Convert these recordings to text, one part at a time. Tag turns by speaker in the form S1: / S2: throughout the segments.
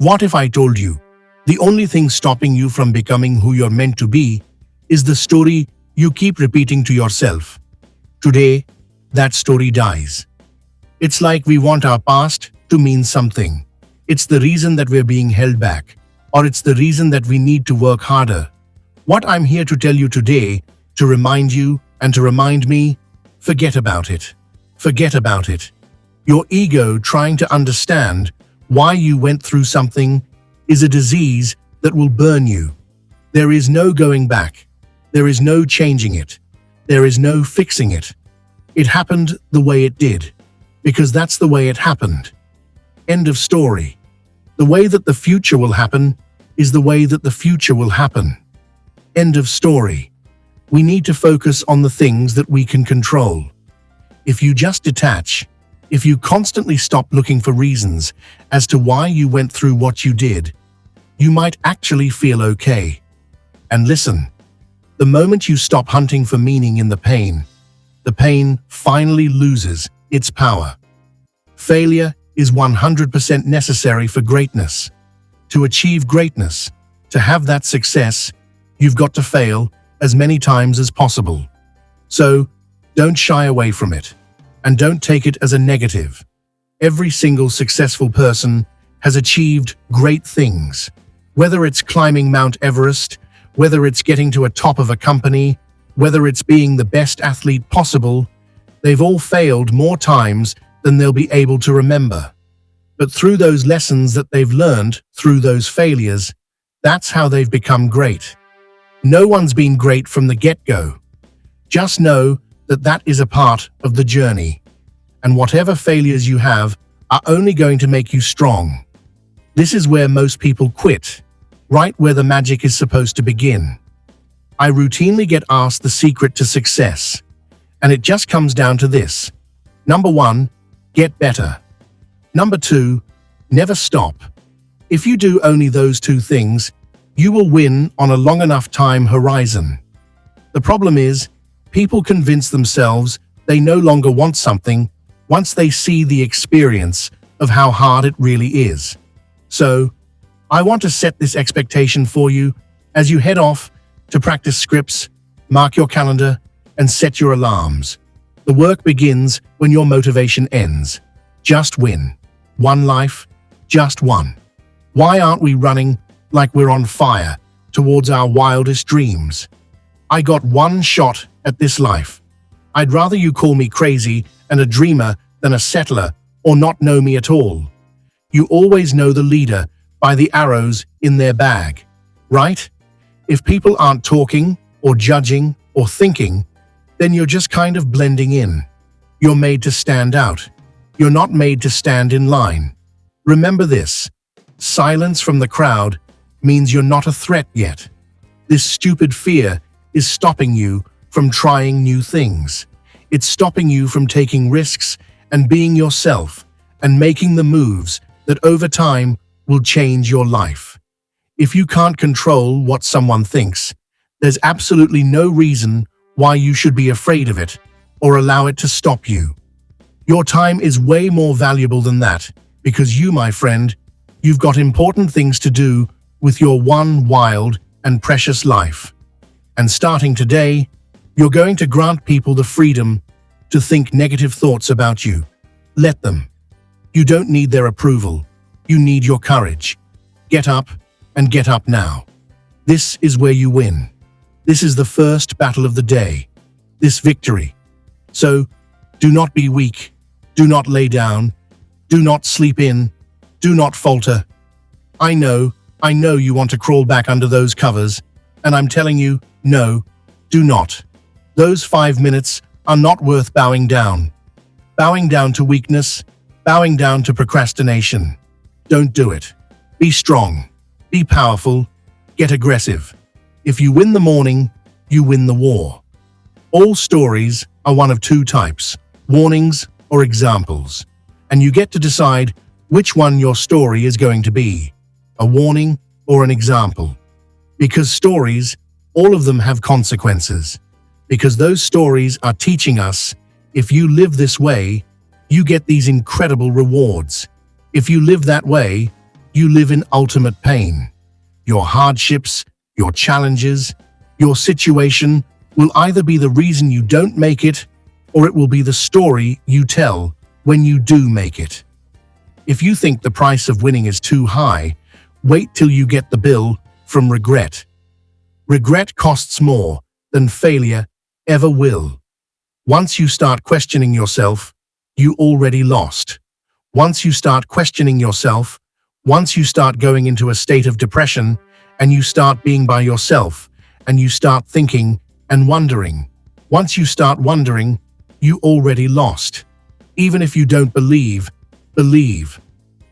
S1: What if I told you the only thing stopping you from becoming who you're meant to be is the story you keep repeating to yourself? Today, that story dies. It's like we want our past to mean something. It's the reason that we're being held back, or it's the reason that we need to work harder. What I'm here to tell you today, to remind you and to remind me, forget about it. Forget about it. Your ego trying to understand why you went through something is a disease that will burn you. There is no going back. There is no changing it. There is no fixing it. It happened the way it did, because that's the way it happened. End of story. The way that the future will happen is the way that the future will happen. End of story. We need to focus on the things that we can control. If you just detach, if you constantly stop looking for reasons as to why you went through what you did, you might actually feel okay. And listen, the moment you stop hunting for meaning in the pain finally loses its power. Failure is 100% necessary for greatness. To achieve greatness, to have that success, you've got to fail as many times as possible. So, don't shy away from it, and don't take it as a negative. Every single successful person has achieved great things. Whether it's climbing Mount Everest, whether it's getting to a top of a company, whether it's being the best athlete possible, they've all failed more times than they'll be able to remember. But through those lessons that they've learned through those failures, that's how they've become great. No one's been great from the get-go. Just know that that is a part of the journey. And whatever failures you have are only going to make you strong. This is where most people quit, right where the magic is supposed to begin. I routinely get asked the secret to success, and it just comes down to this. Number 1, get better. Number 2, never stop. If you do only those 2 things, you will win on a long enough time horizon. The problem is, people convince themselves they no longer want something once they see the experience of how hard it really is. So, I want to set this expectation for you as you head off to practice scripts, mark your calendar, and set your alarms. The work begins when your motivation ends. Just win. One life, just one. Why aren't we running like we're on fire towards our wildest dreams? I got one shot at this life. I'd rather you call me crazy and a dreamer than a settler or not know me at all. You always know the leader by the arrows in their bag, right? If people aren't talking or judging or thinking, then you're just kind of blending in. You're made to stand out. You're not made to stand in line. Remember this. Silence from the crowd means you're not a threat yet. This stupid fear is stopping you from trying new things. It's stopping you from taking risks and being yourself and making the moves that over time will change your life. If you can't control what someone thinks, there's absolutely no reason why you should be afraid of it or allow it to stop you. Your time is way more valuable than that because you, my friend, you've got important things to do with your one wild and precious life. And starting today, you're going to grant people the freedom to think negative thoughts about you. Let them. You don't need their approval. You need your courage. Get up and get up now. This is where you win. This is the first battle of the day. This victory. So, do not be weak. Do not lay down. Do not sleep in. Do not falter. I know you want to crawl back under those covers, and I'm telling you, no, do not. Those 5 minutes are not worth bowing down. Bowing down to weakness, bowing down to procrastination. Don't do it. Be strong. Be powerful. Get aggressive. If you win the morning, you win the war. All stories are one of 2 types, warnings or examples, and you get to decide which one your story is going to be, a warning or an example. Because stories, all of them have consequences. Because those stories are teaching us, if you live this way, you get these incredible rewards. If you live that way, you live in ultimate pain. Your hardships, your challenges, your situation will either be the reason you don't make it, or it will be the story you tell when you do make it. If you think the price of winning is too high, wait till you get the bill from regret. Regret costs more than failure ever will. Once you start questioning yourself, you already lost. Once you start questioning yourself, once you start going into a state of depression, and you start being by yourself, and you start thinking and wondering, once you start wondering, you already lost. Even if you don't believe.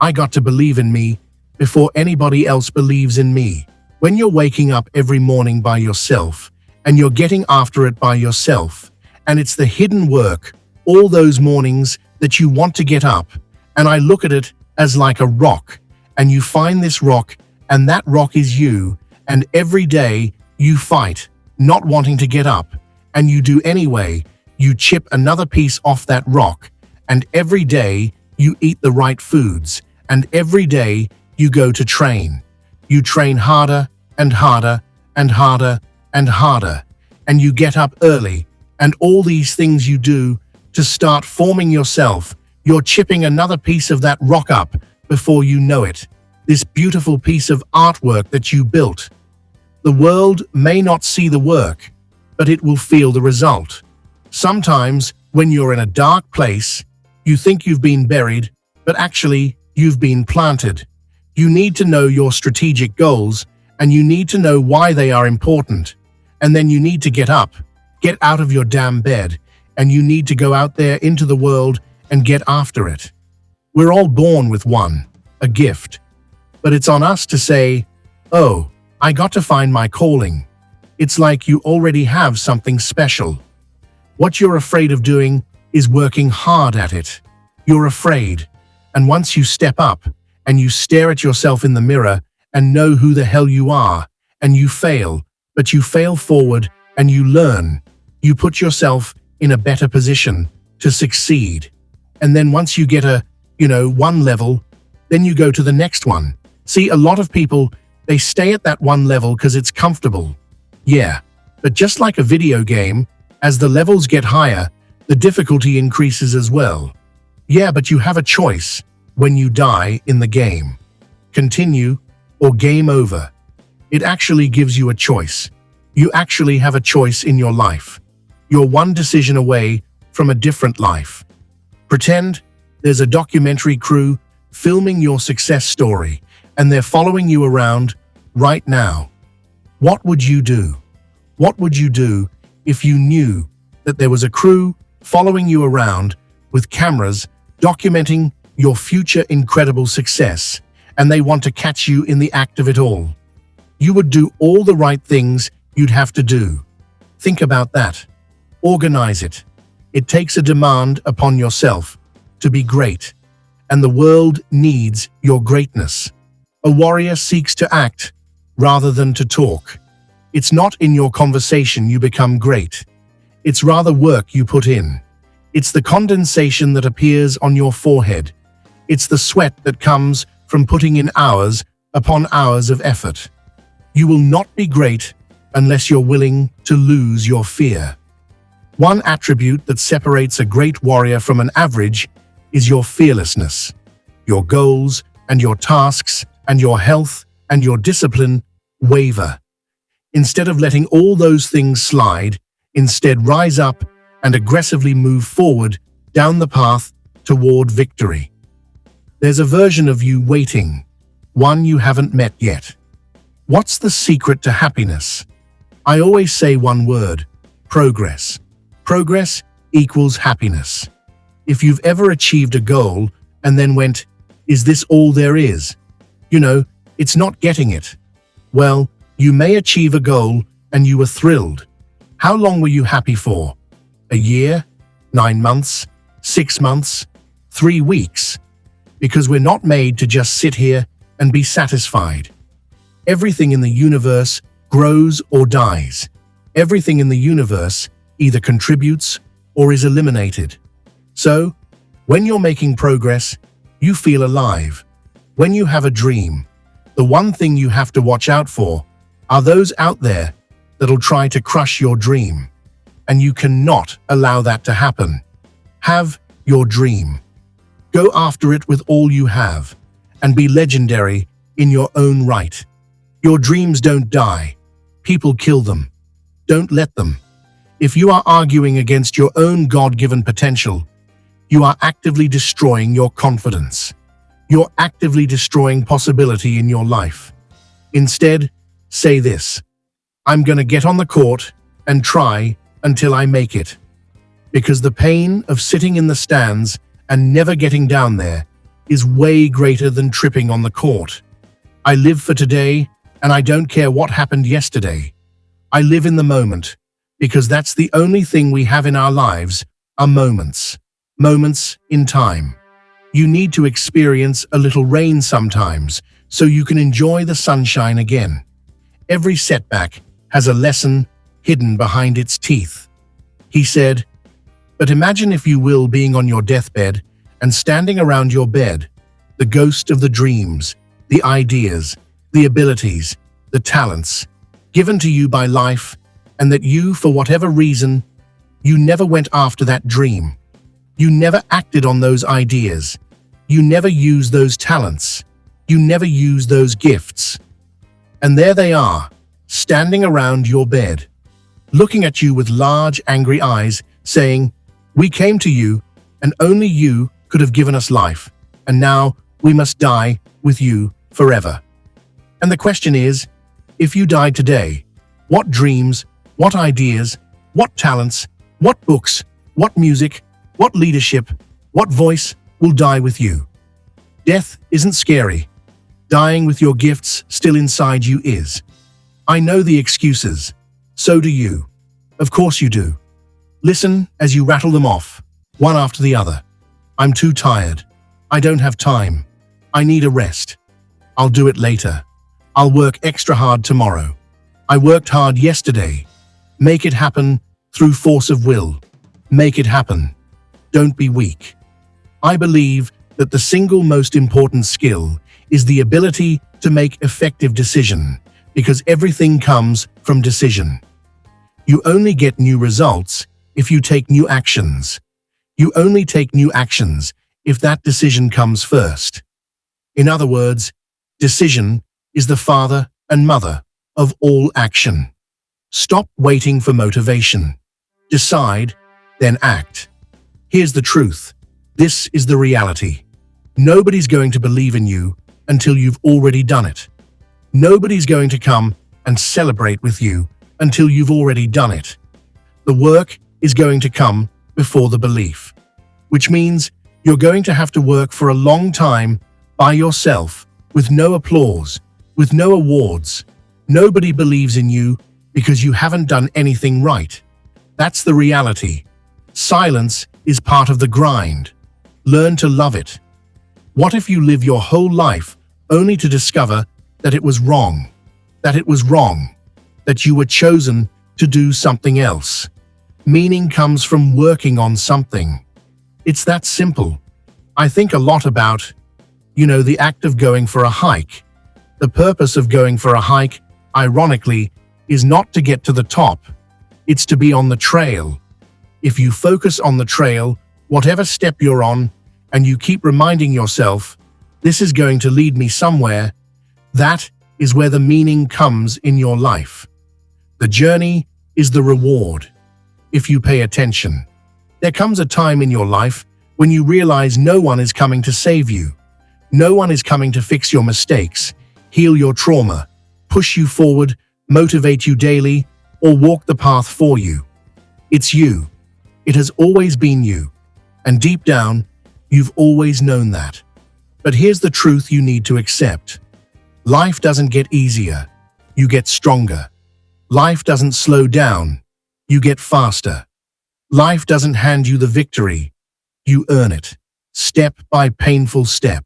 S1: I got to believe in me before anybody else believes in me. When you're waking up every morning by yourself, and you're getting after it by yourself, and it's the hidden work, all those mornings that you want to get up, and I look at it as like a rock, and you find this rock, and that rock is you, and every day you fight, not wanting to get up, and you do anyway, you chip another piece off that rock, and every day you eat the right foods, and every day you go to train. You train harder and harder and harder and harder, and you get up early, and all these things you do to start forming yourself, you're chipping another piece of that rock up before you know it, this beautiful piece of artwork that you built. The world may not see the work, but it will feel the result. Sometimes, when you're in a dark place, you think you've been buried, but actually, you've been planted. You need to know your strategic goals, and you need to know why they are important. And then you need to get up, get out of your damn bed, and you need to go out there into the world and get after it. We're all born with one, a gift. But it's on us to say, oh, I got to find my calling. It's like you already have something special. What you're afraid of doing is working hard at it. You're afraid. And once you step up and you stare at yourself in the mirror and know who the hell you are, and you fail, but you fail forward and you learn, you put yourself in a better position to succeed. And then once you get one level, then you go to the next one. See, a lot of people, they stay at that one level because it's comfortable. Yeah, but just like a video game, as the levels get higher, the difficulty increases as well. Yeah, but you have a choice when you die in the game. Continue or game over. It actually gives you a choice. You actually have a choice in your life. You're one decision away from a different life. Pretend there's a documentary crew filming your success story, and they're following you around right now. What would you do? What would you do if you knew that there was a crew following you around with cameras documenting your future incredible success, and they want to catch you in the act of it all? You would do all the right things you'd have to do. Think about that. Organize it. It takes a demand upon yourself to be great, and the world needs your greatness. A warrior seeks to act rather than to talk. It's not in your conversation you become great. It's rather work you put in. It's the condensation that appears on your forehead. It's the sweat that comes from putting in hours upon hours of effort. You will not be great unless you're willing to lose your fear. One attribute that separates a great warrior from an average is your fearlessness. Your goals and your tasks and your health and your discipline waver. Instead of letting all those things slide, instead rise up and aggressively move forward down the path toward victory. There's a version of you waiting, one you haven't met yet. What's the secret to happiness? I always say one word: progress. Progress equals happiness. If you've ever achieved a goal and then went, "Is this all there is? It's not getting it." Well, you may achieve a goal and you were thrilled. How long were you happy for? A year? 9 months? 6 months? 3 weeks? Because we're not made to just sit here and be satisfied. Everything in the universe grows or dies. Everything in the universe either contributes or is eliminated. So, when you're making progress, you feel alive. When you have a dream, the one thing you have to watch out for are those out there that'll try to crush your dream. And you cannot allow that to happen. Have your dream. Go after it with all you have, and be legendary in your own right. Your dreams don't die. People kill them. Don't let them. If you are arguing against your own God-given potential, you are actively destroying your confidence. You're actively destroying possibility in your life. Instead, say this: I'm going to get on the court and try until I make it. Because the pain of sitting in the stands and never getting down there is way greater than tripping on the court. I live for today, and I don't care what happened yesterday. I live in the moment, because that's the only thing we have in our lives are moments. Moments in time. You need to experience a little rain sometimes so you can enjoy the sunshine again. Every setback has a lesson hidden behind its teeth. He said, but imagine, if you will, being on your deathbed and standing around your bed, the ghost of the dreams, the ideas, the abilities, the talents given to you by life, and that you, for whatever reason, you never went after that dream. You never acted on those ideas. You never used those talents. You never used those gifts. And there they are, standing around your bed, looking at you with large, angry eyes, saying, we came to you, and only you could have given us life, and now we must die with you forever. And the question is, if you died today, what dreams, what ideas, what talents, what books, what music, what leadership, what voice will die with you? Death isn't scary. Dying with your gifts still inside you is. I know the excuses. So do you. Of course you do. Listen as you rattle them off, one after the other. I'm too tired. I don't have time. I need a rest. I'll do it later. I'll work extra hard tomorrow. I worked hard yesterday. Make it happen through force of will. Make it happen. Don't be weak. I believe that the single most important skill is the ability to make effective decision, because everything comes from decision. You only get new results if you take new actions. You only take new actions if that decision comes first. In other words, decision is the father and mother of all action. Stop waiting for motivation. Decide, then act. Here's the truth. This is the reality. Nobody's going to believe in you until you've already done it. Nobody's going to come and celebrate with you until you've already done it. The work is going to come before the belief, which means you're going to have to work for a long time by yourself, with no applause, with no awards. Nobody believes in you because you haven't done anything right. That's the reality. Silence is part of the grind. Learn to love it. What if you live your whole life only to discover that it was wrong, that it was wrong, that you were chosen to do something else? Meaning comes from working on something. It's that simple. I think a lot about, the act of going for a hike. The purpose of going for a hike, ironically, is not to get to the top. It's to be on the trail. If you focus on the trail, whatever step you're on, and you keep reminding yourself, this is going to lead me somewhere, that is where the meaning comes in your life. The journey is the reward. If you pay attention, there comes a time in your life when you realize no one is coming to save you. No one is coming to fix your mistakes, heal your trauma, push you forward, motivate you daily, or walk the path for you. It's you. It has always been you. And deep down, you've always known that. But here's the truth you need to accept. Life doesn't get easier. You get stronger. Life doesn't slow down. You get faster. Life doesn't hand you the victory. You earn it, step by painful step.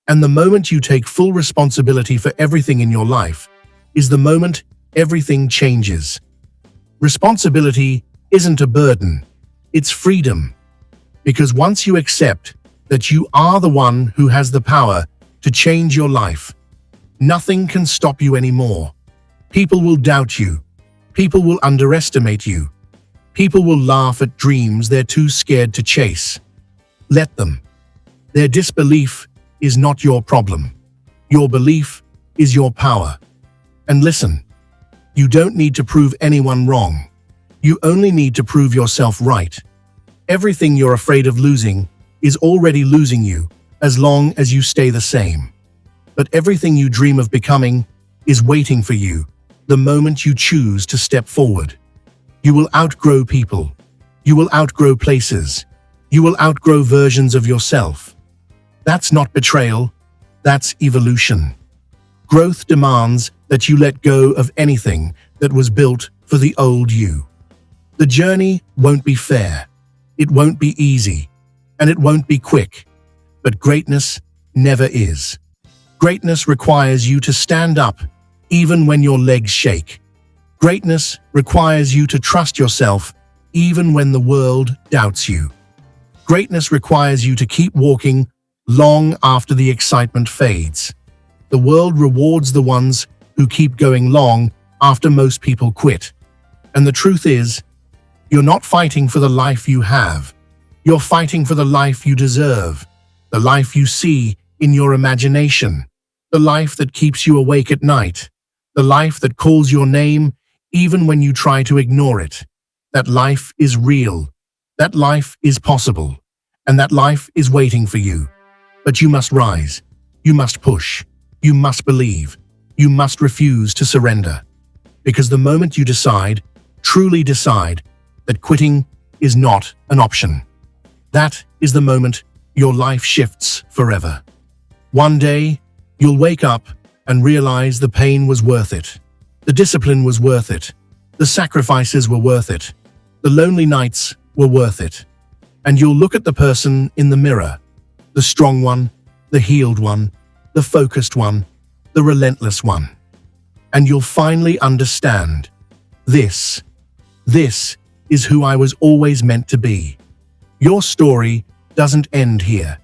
S1: And the moment you take full responsibility for everything in your life is the moment everything changes. Responsibility isn't a burden. It's freedom. Because once you accept that you are the one who has the power to change your life. Nothing can stop you anymore. People will doubt you. People will underestimate you. People will laugh at dreams they're too scared to chase. Let them. Their disbelief is not your problem. Your belief is your power. And listen, you don't need to prove anyone wrong. You only need to prove yourself right. Everything you're afraid of losing is already losing you as long as you stay the same. But everything you dream of becoming is waiting for you the moment you choose to step forward. You will outgrow people. You will outgrow places. You will outgrow versions of yourself. That's not betrayal. That's evolution. Growth demands that you let go of anything that was built for the old you. The journey won't be fair. It won't be easy. And it won't be quick. But greatness never is. Greatness requires you to stand up even when your legs shake. Greatness requires you to trust yourself even when the world doubts you. Greatness requires you to keep walking long after the excitement fades. The world rewards the ones who keep going long after most people quit. And the truth is, you're not fighting for the life you have. You're fighting for the life you deserve, the life you see in your imagination, the life that keeps you awake at night, the life that calls your name even when you try to ignore it. That life is real. That life is possible. And that life is waiting for you. But you must rise. You must push. You must believe. You must refuse to surrender. Because the moment you decide, truly decide, that quitting is not an option, that is the moment your life shifts forever. One day, you'll wake up and realize the pain was worth it. The discipline was worth it. The sacrifices were worth it. The lonely nights were worth it. And you'll look at the person in the mirror, the strong one, the healed one, the focused one, the relentless one. And you'll finally understand, this is who I was always meant to be. Your story doesn't end here.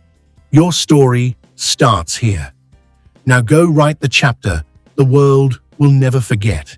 S1: Your story starts here. Now go write the chapter the world will never forget.